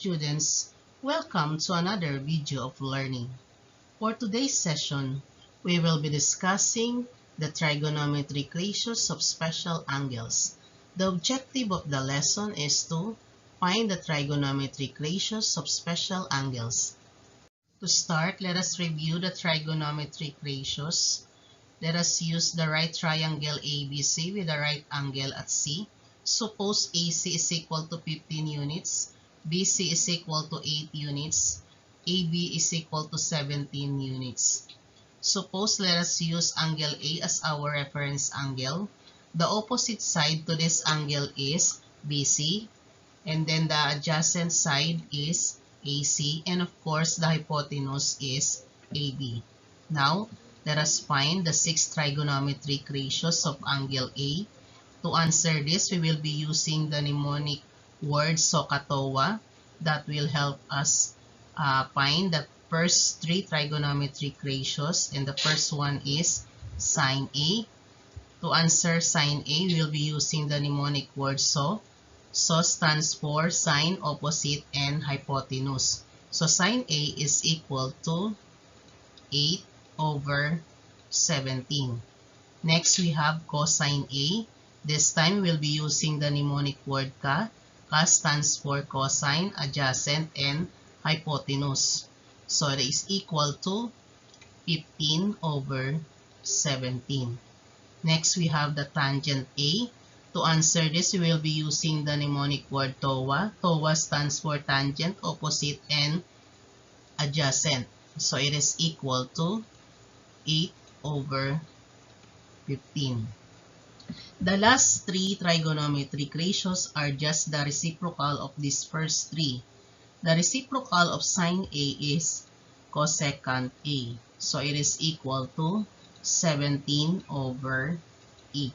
students, welcome to another video of learning. For today's session, we will be discussing the trigonometric ratios of special angles. The objective of the lesson is to find the trigonometric ratios of special angles. To start, let us review the trigonometric ratios. Let us use the right triangle ABC with a right angle at C. Suppose AC is equal to 15 units, BC is equal to 8 units, AB is equal to 17 units. Suppose let us use angle A as our reference angle. The opposite side to this angle is BC, and then the adjacent side is AC, and of course the hypotenuse is AB. Now, let us find the 6 trigonometric ratios of angle A. To answer this, we will be using the mnemonic word SOHCAHTOA that will help us find the first 3 trigonometric ratios, and the first one is sine A. To answer sine A, we will be using the mnemonic word SO. SO stands for sine, opposite, and hypotenuse. So sine A is equal to 8 over 17. Next, we have cosine A. This time, we'll be using the mnemonic word ka. Ka stands for cosine, adjacent, and hypotenuse. So it is equal to 15 over 17. Next, we have the tangent A. To answer this, we will be using the mnemonic word TOA. TOA stands for tangent, opposite, and adjacent. So it is equal to 8 over 15. The last 3 trigonometric ratios are just the reciprocal of these first 3. The reciprocal of sine A is cosecant A. So it is equal to 17 over 8.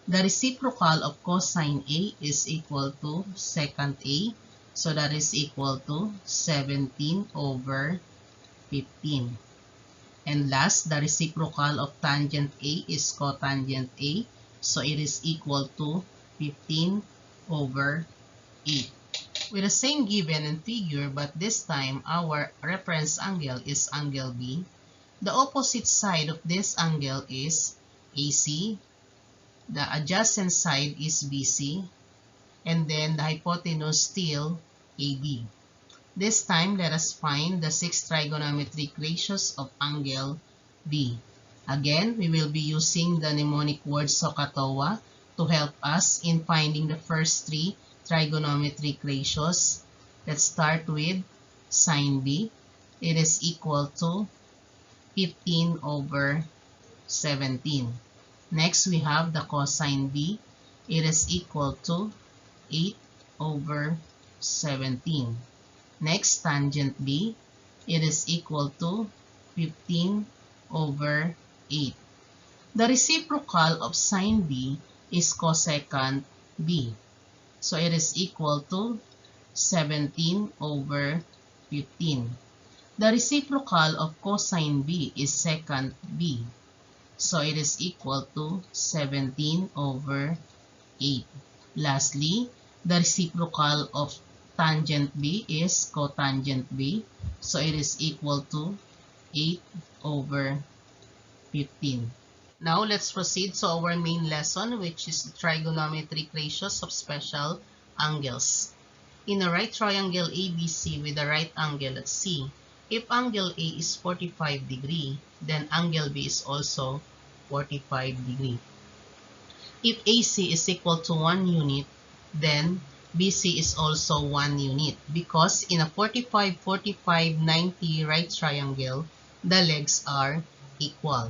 The reciprocal of cosine A is equal to secant A. So that is equal to 17 over 15. And last, the reciprocal of tangent A is cotangent A. So it is equal to 15 over 8. With the same given and figure, but this time our reference angle is angle B. The opposite side of this angle is AC. The adjacent side is BC. And then the hypotenuse still AB. This time, let us find the 6 trigonometric ratios of angle B. Again, we will be using the mnemonic word SOHCAHTOA to help us in finding the first 3 trigonometric ratios. Let's start with sine B. It is equal to 15 over 17. Next, we have the cosine B. It is equal to 8 over 17. Next, tangent B, it is equal to 15 over 8. The reciprocal of sine B is cosecant B. So it is equal to 17 over 15. The reciprocal of cosine B is secant B. So it is equal to 17 over 8. Lastly, the reciprocal of tangent B is cotangent B. So it is equal to 8 over 15. Now let's proceed to our main lesson, which is the trigonometric ratios of special angles. In a right triangle ABC with a right angle at C, if angle A is 45 degree, then angle B is also 45 degree. If AC is equal to 1 unit, then BC is also 1 unit, because in a 45, 45, 90 right triangle, the legs are equal.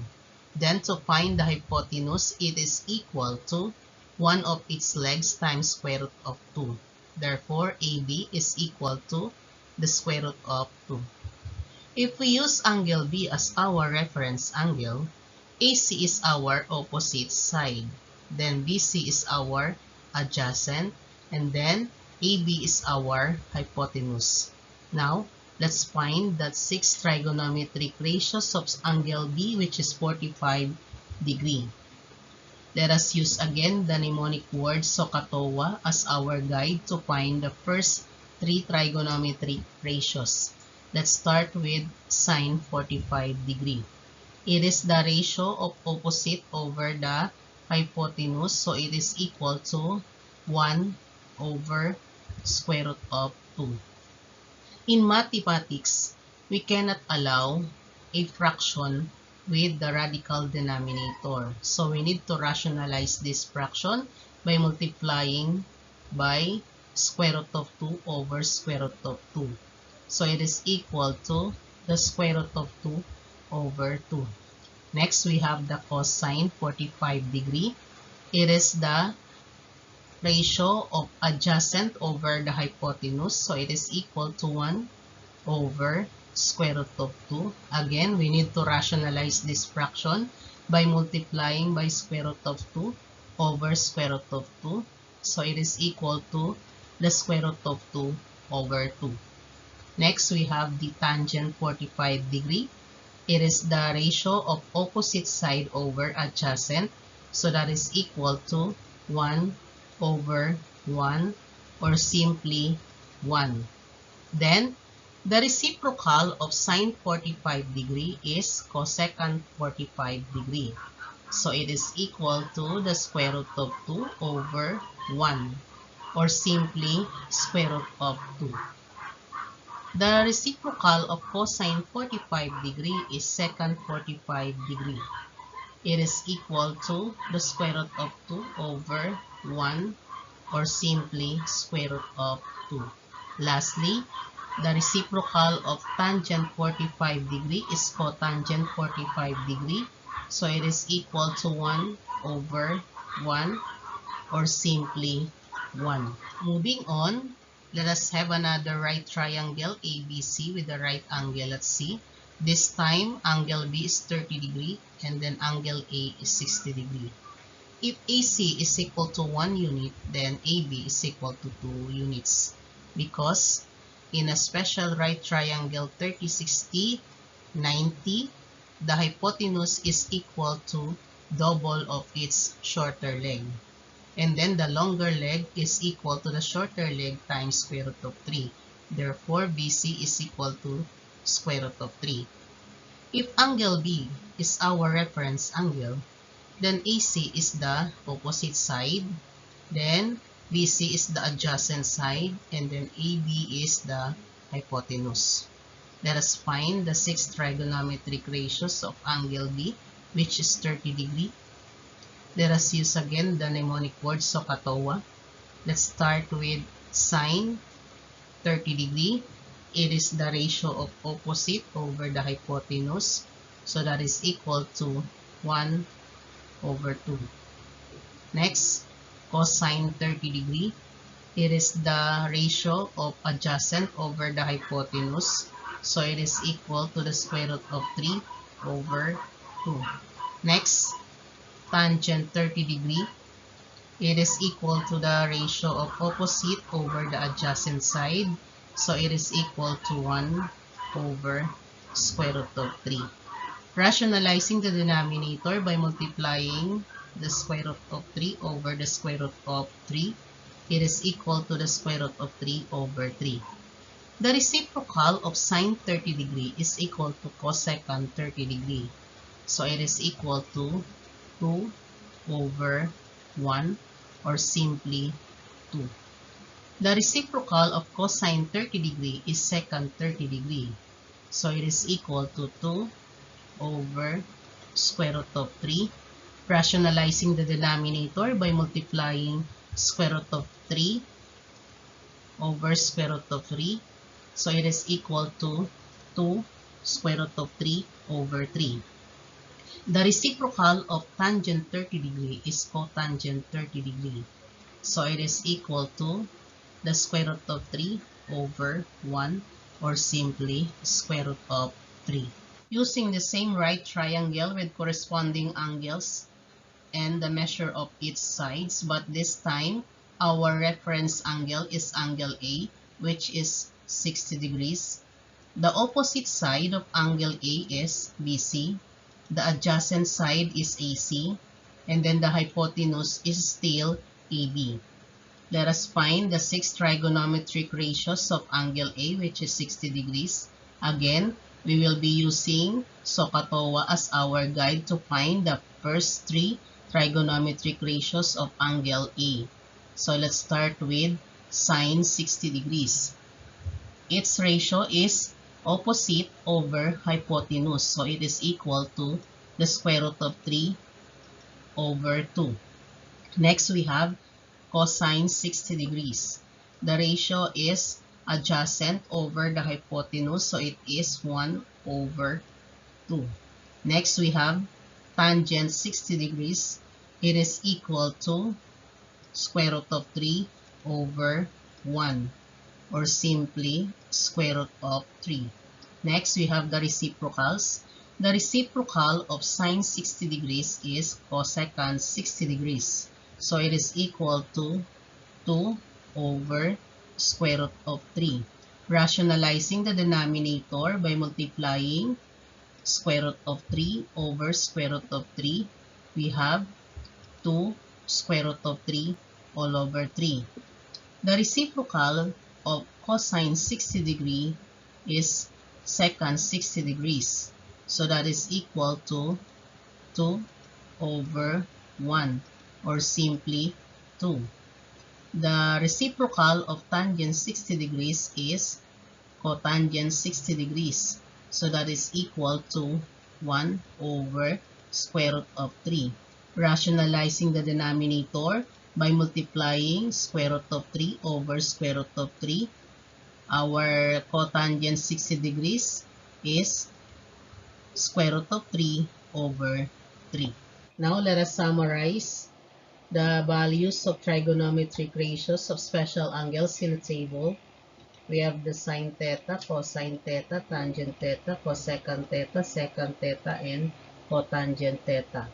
Then to find the hypotenuse, it is equal to 1 of its legs times square root of 2. Therefore, AB is equal to the square root of 2. If we use angle B as our reference angle, AC is our opposite side. Then BC is our adjacent, and then AB is our hypotenuse. Now, let's find that 6 trigonometric ratios of angle B, which is 45 degree. Let us use again the mnemonic word SOHCAHTOA as our guide to find the first three trigonometric ratios. Let's start with sine 45 degree. It is the ratio of opposite over the hypotenuse, so it is equal to 1 over square root of 2. In mathematics, we cannot allow a fraction with the radical denominator. So we need to rationalize this fraction by multiplying by square root of 2 over square root of 2. So it is equal to the square root of 2 over 2. Next, we have the cosine 45 degree. It is the ratio of adjacent over the hypotenuse. So it is equal to 1 over square root of 2. Again, we need to rationalize this fraction by multiplying by square root of 2 over square root of 2. So it is equal to the square root of 2 over 2. Next, we have the tangent 45 degree. It is the ratio of opposite side over adjacent. So that is equal to 1 over 1 or simply 1. Then, the reciprocal of sine 45 degree is cosecant 45 degree. So it is equal to the square root of 2 over 1 or simply square root of 2. The reciprocal of cosine 45 degree is secant 45 degree. It is equal to the square root of 2 over 1 or simply square root of 2. Lastly, the reciprocal of tangent 45 degree is cotangent 45 degree. So it is equal to 1 over 1 or simply 1. Moving on, let us have another right triangle ABC with a right angle. Let's see. This time, angle B is 30 degree and then angle A is 60 degree. If AC is equal to 1 unit, then AB is equal to 2 units. Because in a special right triangle 30, 60, 90, the hypotenuse is equal to double of its shorter leg. And then the longer leg is equal to the shorter leg times square root of 3. Therefore, BC is equal to square root of 3. If angle B is our reference angle, then AC is the opposite side, then BC is the adjacent side, and then AB is the hypotenuse. Let us find the 6 trigonometric ratios of angle B, which is 30 degree. Let us use again the mnemonic word SOHCAHTOA. Let's start with sine 30 degree. It is the ratio of opposite over the hypotenuse. So that is equal to 1 over 2. Next, cosine 30 degree. It is the ratio of adjacent over the hypotenuse. So it is equal to the square root of 3 over 2. Next, tangent 30 degree. It is equal to the ratio of opposite over the adjacent side. So it is equal to 1 over square root of 3. Rationalizing the denominator by multiplying the square root of 3 over the square root of 3, it is equal to the square root of 3 over 3. The reciprocal of sine 30 degree is equal to cosecant 30 degree. So it is equal to 2 over 1 or simply 2. The reciprocal of cosine 30 degree is secant 30 degree. So it is equal to 2 over square root of 3. Rationalizing the denominator by multiplying square root of 3 over square root of 3. So it is equal to 2 square root of 3 over 3. The reciprocal of tangent 30 degree is cotangent 30 degree. So it is equal to the square root of 3 over 1 or simply square root of 3. Using the same right triangle with corresponding angles and the measure of its sides, but this time our reference angle is angle A, which is 60 degrees. The opposite side of angle A is BC, the adjacent side is AC, and then the hypotenuse is still AB. Let us find the 6 trigonometric ratios of angle A, which is 60 degrees. Again, we will be using SOHCAHTOA as our guide to find the first 3 trigonometric ratios of angle A. So let's start with sine 60 degrees. Its ratio is opposite over hypotenuse. So it is equal to the square root of 3 over 2. Next, we have cosine 60 degrees. The ratio is adjacent over the hypotenuse, so it is 1 over 2. Next, we have tangent 60 degrees. It is equal to square root of 3 over 1, or simply square root of 3. Next, we have the reciprocals. The reciprocal of sine 60 degrees is cosecant 60 degrees. So it is equal to 2 over square root of 3. Rationalizing the denominator by multiplying square root of 3 over square root of 3, we have 2 square root of 3 all over 3. The reciprocal of cosine 60 degree is secant 60 degrees. So that is equal to 2 over 1, or simply 2. The reciprocal of tangent 60 degrees is cotangent 60 degrees. So that is equal to 1 over square root of 3. Rationalizing the denominator by multiplying square root of 3 over square root of 3, our cotangent 60 degrees is square root of 3 over 3. Now let us summarize the values of trigonometric ratios of special angles in a table. We have the sine theta, cosine theta, tangent theta, cosecant theta, secant theta, and cotangent theta.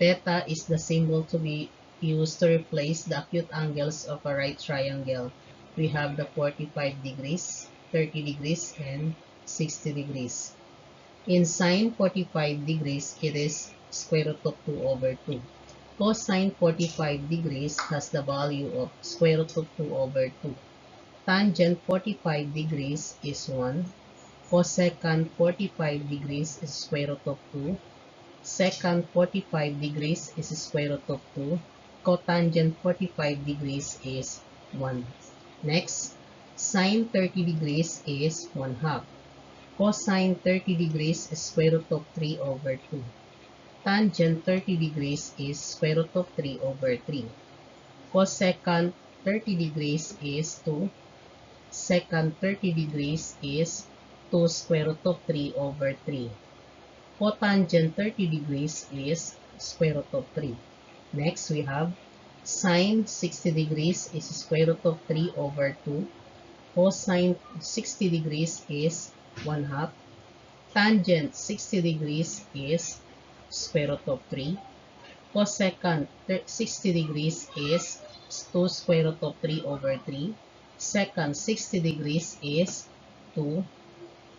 Theta is the symbol to be used to replace the acute angles of a right triangle. We have the 45 degrees, 30 degrees, and 60 degrees. In sine 45 degrees, it is square root of 2 over 2. Cosine 45 degrees has the value of square root of 2 over 2. Tangent 45 degrees is 1. Cosecant 45 degrees is square root of 2. Secant 45 degrees is square root of 2. Cotangent 45 degrees is 1. Next, sine 30 degrees is 1 half. Cosine 30 degrees is square root of 3 over 2. Tangent 30 degrees is square root of 3 over 3. Cosecant 30 degrees is 2. Secant 30 degrees is 2 square root of 3 over 3. Cotangent 30 degrees is square root of 3. Next, we have sine 60 degrees is square root of 3 over 2. Cosine 60 degrees is 1 half. Tangent 60 degrees is square root of 3. Cosecant 60 degrees is 2 square root of 3 over 3. Secant 60 degrees is 2.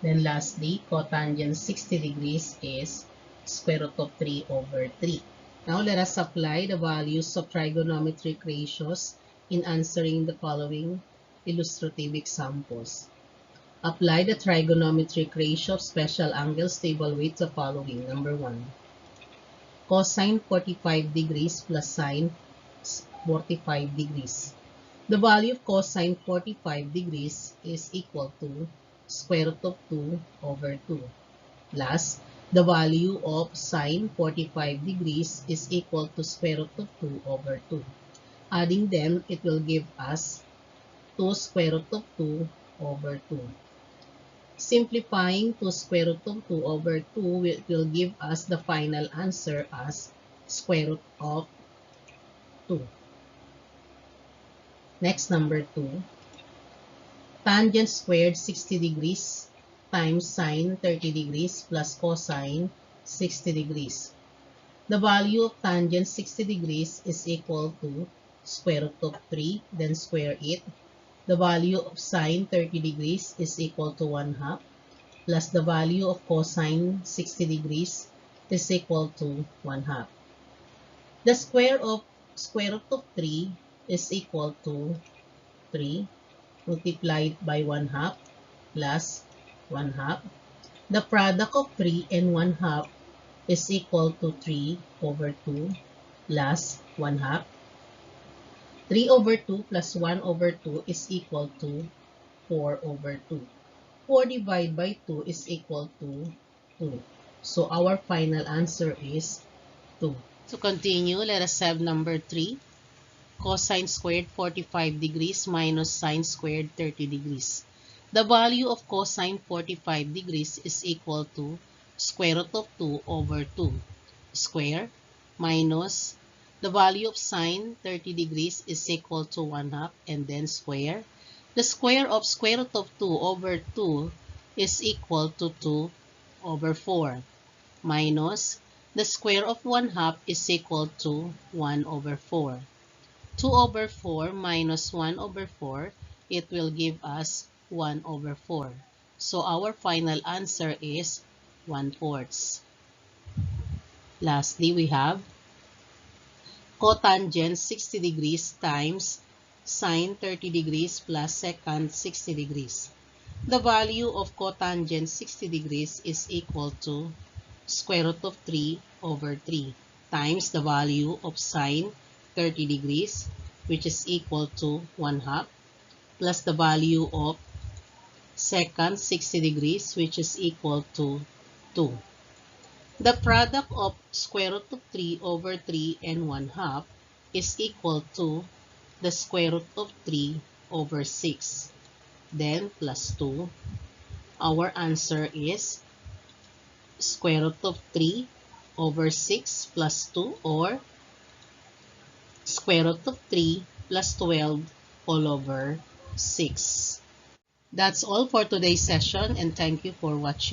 Then lastly, cotangent 60 degrees is square root of 3 over 3. Now let us apply the values of trigonometric ratios in answering the following illustrative examples. Apply the trigonometric ratio of special angles to evaluate the following. Number 1. Cosine 45 degrees plus sine 45 degrees. The value of cosine 45 degrees is equal to square root of 2 over 2. Plus, the value of sine 45 degrees is equal to square root of 2 over 2. Adding them, it will give us 2 square root of 2 over 2. Simplifying 2 square root of 2 over 2 will give us the final answer as square root of 2. Next, number 2. Tangent squared 60 degrees times sine 30 degrees plus cosine 60 degrees. The value of tangent 60 degrees is equal to square root of 3, then square it. The value of sine 30 degrees is equal to 1 half, plus the value of cosine 60 degrees is equal to 1 half. The square of square root of 3 is equal to 3 multiplied by 1 half plus 1 half. The product of 3 and 1 half is equal to 3 over 2 plus 1 half. 3 over 2 plus 1 over 2 is equal to 4 over 2. 4 divided by 2 is equal to 2. So our final answer is 2. To continue, let us have number 3. Cosine squared 45 degrees minus sine squared 30 degrees. The value of cosine 45 degrees is equal to square root of 2 over 2 square minus the value of sine 30 degrees is equal to 1 half and then square. The square of square root of 2 over 2 is equal to 2 over 4 minus the square of 1 half is equal to 1 over 4. 2 over 4 minus 1 over 4, it will give us 1 over 4. So our final answer is 1/4. Lastly, we have cotangent 60 degrees times sine 30 degrees plus secant 60 degrees. The value of cotangent 60 degrees is equal to square root of 3 over 3 times the value of sine 30 degrees, which is equal to 1 half, plus the value of secant 60 degrees, which is equal to 2. The product of square root of 3 over 3 and 1 half is equal to the square root of 3 over 6. Then plus 2. Our answer is square root of 3 over 6 plus 2, or square root of 3 plus 12 all over 6. That's all for today's session, and thank you for watching.